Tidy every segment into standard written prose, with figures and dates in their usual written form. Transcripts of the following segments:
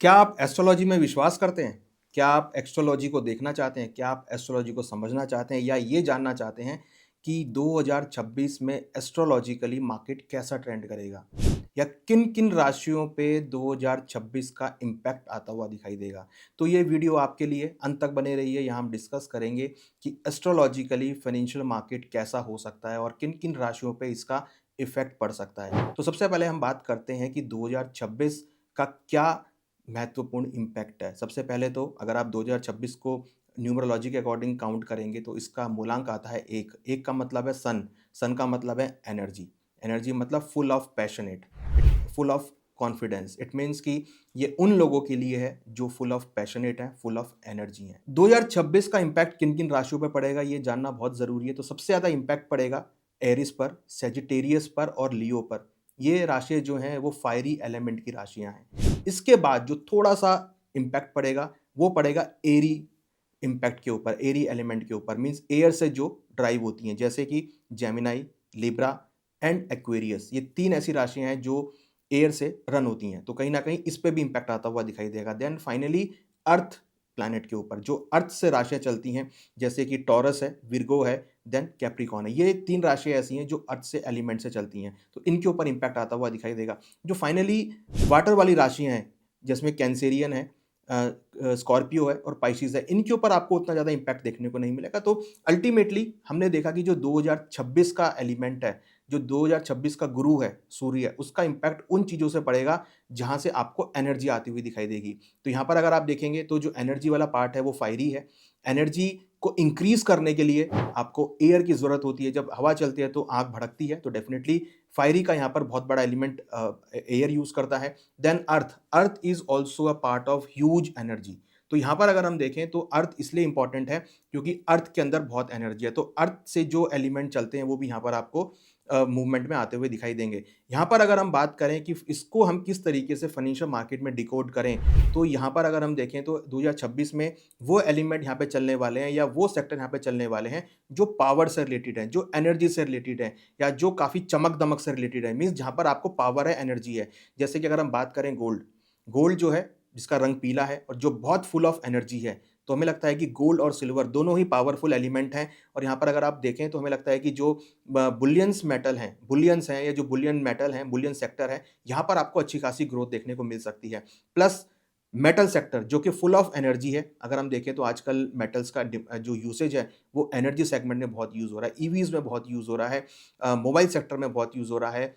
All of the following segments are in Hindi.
क्या आप एस्ट्रोलॉजी में विश्वास करते हैं? क्या आप एस्ट्रोलॉजी को देखना चाहते हैं? क्या आप एस्ट्रोलॉजी को समझना चाहते हैं या ये जानना चाहते हैं कि 2026 में एस्ट्रोलॉजिकली मार्केट कैसा ट्रेंड करेगा? या किन-किन राशियों पे 2026 का इम्पैक्ट आता हुआ दिखाई देगा? तो ये वीडियो आपके लिए अंत तक बने रहिए, यहाँ हम डिस्कस करेंगे कि एस्ट्रोलॉजिकली फाइनेंशियल मार्केट कैसा हो सकता है और किन-किन राशियों पे इसका इफ़ेक्ट पड़ सकता है। तो सबसे पहले हम बात करते हैं कि 2026 का क्या महत्वपूर्ण इम्पैक्ट है। सबसे पहले तो अगर आप 2026 को न्यूमरोलॉजी के अकॉर्डिंग काउंट करेंगे तो इसका मूलांक आता है 1। 1 का मतलब है सन, सन का मतलब है एनर्जी, एनर्जी मतलब full of passionate, full of confidence. It means कि ये उन लोगों के लिए है जो फुल ऑफ पैशनेट हैं, फुल ऑफ एनर्जी हैं। 2026 का इम्पैक्ट किन-किन राशियों पे पड़ेगा ये जानना बहुत ज़रूरी है। तो सबसे ज़्यादा इम्पैक्ट पड़ेगा एरिस पर, सैजिटेरियस पर और लियो पर। ये राशियाँ जो हैं वो फायरी एलिमेंट की राशियाँ हैं। इसके बाद जो थोड़ा-सा इम्पैक्ट पड़ेगा, वो पड़ेगा एरी इम्पैक्ट के ऊपर, एरी एलिमेंट के ऊपर मीन्स एयर से जो ड्राइव होती हैं, जैसे कि जेमिनी, लिब्रा एंड एक्वेरियस। ये 3 ऐसी राशियाँ हैं जो एयर से रन होती हैं, तो कहीं न कहीं इस पे भी इम्पैक्ट आता हुआ दिखाई देगा। देन फाइनली अर्थ प्लैनेट के ऊपर, जो अर्थ से राशियाँ चलती हैं, जैसे कि टॉरस है, विर्गो है, देन कैप्रिकॉर्न है। ये 3 राशियाँ ऐसी हैं जो अर्थ से एलिमेंट से चलती हैं, तो इनके ऊपर इम्पैक्ट आता हुआ दिखाई देगा। जो फाइनली वाटर वाली राशियाँ हैं, जिसमें कैंसेरियन है, स्कॉर्पियो है और पाइसेस है, इनके ऊपर आपको उतना ज़्यादा इम्पैक्ट देखने को नहीं मिलेगा। तो अल्टीमेटली हमने देखा कि जो 2026 का एलिमेंट है, जो 2026 का गुरु है, सूर्य, उसका इम्पैक्ट उन चीज़ों से पड़ेगा जहाँ से आपको एनर्जी आती हुई दिखाई देगी। तो यहाँ पर अगर आप देखेंगे तो जो एनर्जी वाला पार्ट है वो फायरी है। एनर्जी को इंक्रीज़ करने के लिए आपको एयर की ज़रूरत होती है। जब हवा चलती है तो आग भड़कती है, तो डेफ़िनिटली फायरी का यहाँ पर बहुत बड़ा एलिमेंट एयर यूज़ करता है। Then earth, earth is also a part of huge energy. तो यहाँ पर अगर हम देखें तो अर्थ इसलिए इम्पोर्टेंट है क्योंकि अर्थ के अंदर बहुत एनर्जी है। तो अर्थ से जो एलिमेंट चलते हैं वो भी यहाँ पर आपको मूवमेंट में आते हुए दिखाई देंगे। यहाँ पर अगर हम बात करें कि इसको हम किस तरीके से फाइनेंशियल मार्केट में डिकोड करें, तो यहाँ पर अगर हम देखें तो 2026 में वो एलिमेंट यहाँ पे चलने वाले हैं या वो सेक्टर यहाँ पे चलने वाले हैं जो पावर से रिलेटेड हैं, जो एनर्जी से रिलेटेड हैं या जो काफ़ी चमक-दमक से रिलेटेड है। मीन्स जहाँ पर आपको पावर है, एनर्जी है। जैसे कि अगर हम बात करें गोल्ड, गोल्ड जो है जिसका रंग पीला है और जो बहुत फुल ऑफ एनर्जी है, तो हमें लगता है कि गोल्ड और सिल्वर दोनों ही पावरफुल एलिमेंट हैं। और यहाँ पर अगर आप देखें तो हमें लगता है कि जो बुलियंस मेटल हैं, बुलियंस हैं या जो बुलियन मेटल हैं, बुलियन सेक्टर है, यहाँ पर आपको अच्छी खासी ग्रोथ देखने को मिल सकती है। प्लस मेटल सेक्टर जो कि फुल ऑफ एनर्जी है, अगर हम देखें तो आजकल मेटल्स का जो यूसेज है वो एनर्जी सेगमेंट में बहुत यूज़ हो रहा है, ईवीज़ में बहुत यूज़ हो रहा है, मोबाइल सेक्टर में बहुत यूज़ हो रहा है,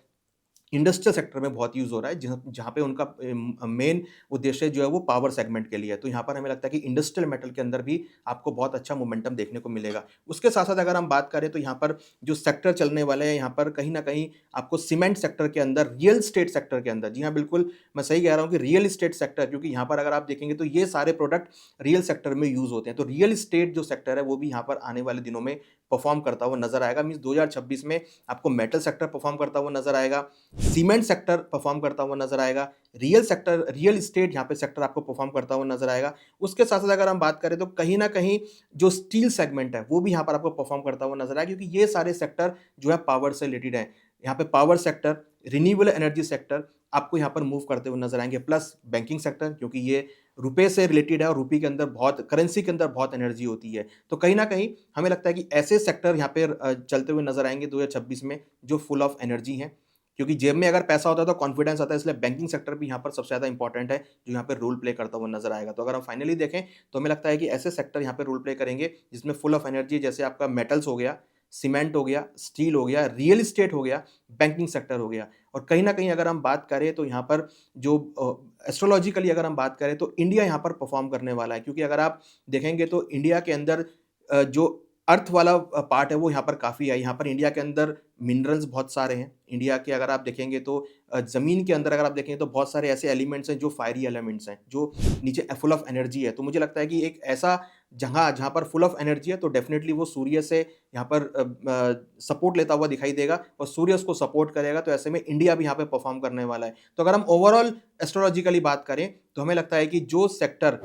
इंडस्ट्रियल सेक्टर में बहुत यूज़ हो रहा है, जहाँ जहाँ पे उनका मेन उद्देश्य जो है वो पावर सेगमेंट के लिए है। तो यहाँ पर हमें लगता है कि इंडस्ट्रियल मेटल के अंदर भी आपको बहुत अच्छा मोमेंटम देखने को मिलेगा। उसके साथ-साथ अगर हम बात करें तो यहाँ पर जो सेक्टर चलने वाले हैं, यहाँ पर कहीं न कहीं आपको सीमेंट सेक्टर के अंदर, रियल एस्टेट सेक्टर के अंदर, जी हाँ, बिल्कुल मैं सही कह रहा हूँ कि रियल एस्टेट सेक्टर, क्योंकि यहाँ पर अगर आप देखेंगे तो ये सारे प्रोडक्ट रियल सेक्टर में यूज़ होते हैं। तो रियल एस्टेट जो सेक्टर है वो भी यहाँ पर आने वाले दिनों में परफ़ॉर्म करता हुआ नज़र आएगा। मीन्स 2026 में आपको मेटल सेक्टर परफ़ॉर्म करता हुआ नज़र आएगा, सीमेंट सेक्टर परफॉर्म करता हुआ नज़र आएगा, रियल सेक्टर, रियल एस्टेट यहाँ पे सेक्टर आपको परफॉर्म करता हुआ नज़र आएगा। उसके साथ-साथ अगर हम बात करें तो कहीं न कहीं जो स्टील सेगमेंट है, वो भी यहाँ पर आपको परफॉर्म करता हुआ नज़र आएगा, क्योंकि ये सारे सेक्टर जो है पावर से रिलेटेड हैं। यहाँ पे power sector, renewable energy sector आपको यहाँ पर मूव करते हुए नज़र आएँगे, प्लस बैंकिंग सेक्टर, क्योंकि ये रुपए से रिलेटेड है और रुपए के अंदर बहुत, करेंसी के अंदर बहुत एनर्जी होती है। तो कहीं न कहीं हमें लगता है कि ऐसे सेक्टर यहाँ पे चलते हुए नज़र आएँगे 2026 में, जो फुल ऑफ एनर्जी हैं। क्योंकि जेब में अगर पैसा होता है तो कॉन्फिडेंस आता है, इसलिए बैंकिंग सेक्टर भी यहाँ पर सबसे ज़्यादा इंपॉर्टेंट है, जो यहाँ पे रोल प्ले करता हुआ नज़र आएगा। तो अगर हम फाइनली देखें तो हमें लगता है कि ऐसे सेक्टर यहाँ पे रोल प्ले करेंगे जिसमें फुल ऑफ एनर्जी, जैसे आपका मेटल्स हो गया, सीमेंट हो गया, स्टील हो गया, रियल एस्टेट हो गया, बैंकिंग सेक्टर हो गया। और कहीं न कहीं अगर हम बात करें तो यहाँ पर जो एस्ट्रोलॉजिकली अगर हम बात करें तो इंडिया यहाँ पर परफ़ॉर्म करने वाला है, क्योंकि अगर आप देखेंगे तो इंडिया के अंदर जो अर्थ वाला पार्ट है वो यहाँ पर काफ़ी है। यहाँ पर इंडिया के अंदर मिनरल्स बहुत सारे हैं। इंडिया के अगर आप देखेंगे तो ज़मीन के अंदर अगर आप देखेंगे तो बहुत सारे ऐसे एलिमेंट्स हैं जो फायरी एलिमेंट्स हैं, जो नीचे फुल ऑफ एनर्जी है। तो मुझे लगता है कि एक ऐसा जगह जहाँ पर फुल ऑफ एनर्जी है तो डेफ़िनिटली वो सूर्य से यहाँ पर सपोर्ट लेता हुआ दिखाई देगा और सूर्य उसको सपोर्ट करेगा, तो ऐसे में इंडिया भी यहाँ पे परफ़ॉर्म करने वाला है। तो अगर हम ओवरऑल एस्ट्रोलॉजिकली बात करें तो हमें लगता है कि जो सेक्टर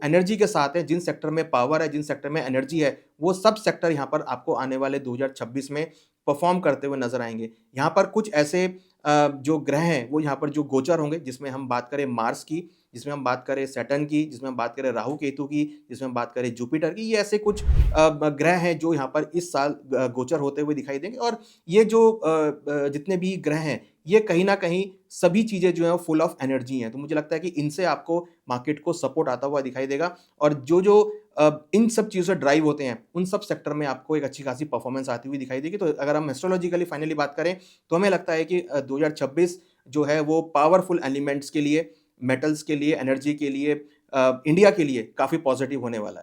एनर्जी के साथ है, जिन सेक्टर में पावर है, जिन सेक्टर में एनर्जी है, वो सब सेक्टर यहाँ पर आपको आने वाले 2026 में परफ़ॉर्म करते हुए नज़र आएँगे। यहाँ पर कुछ ऐसे जो ग्रह हैं वो यहाँ पर जो गोचर होंगे, जिसमें हम बात करें मार्स की, जिसमें हम बात करें सैटर्न की, जिसमें हम बात करें राहु केतु की, जिसमें हम बात करें जुपिटर की, ये ऐसे कुछ ग्रह हैं जो यहाँ पर इस साल गोचर होते हुए दिखाई देंगे। और ये जो जितने भी ग्रह हैं, ये कहीं न कहीं सभी चीज़ें जो हैं वो फुल ऑफ एनर्जी हैं। तो मुझे लगता है कि इनसे आपको मार्केट को सपोर्ट आता हुआ दिखाई देगा। और जो इन सब चीज़ों से ड्राइव होते हैं, उन सब सेक्टर में आपको एक अच्छी खासी परफॉर्मेंस आती हुई दिखाई देगी। तो अगर हम एस्ट्रोलॉजिकली फाइनली बात करें, तो हमें लगता है कि 2026 जो है वो पावरफुल एलिमेंट्स के लिए, मेटल्स के लिए, एनर्जी के लिए, इंडिया के लिए काफ़ी पॉजिटिव होने वाला है।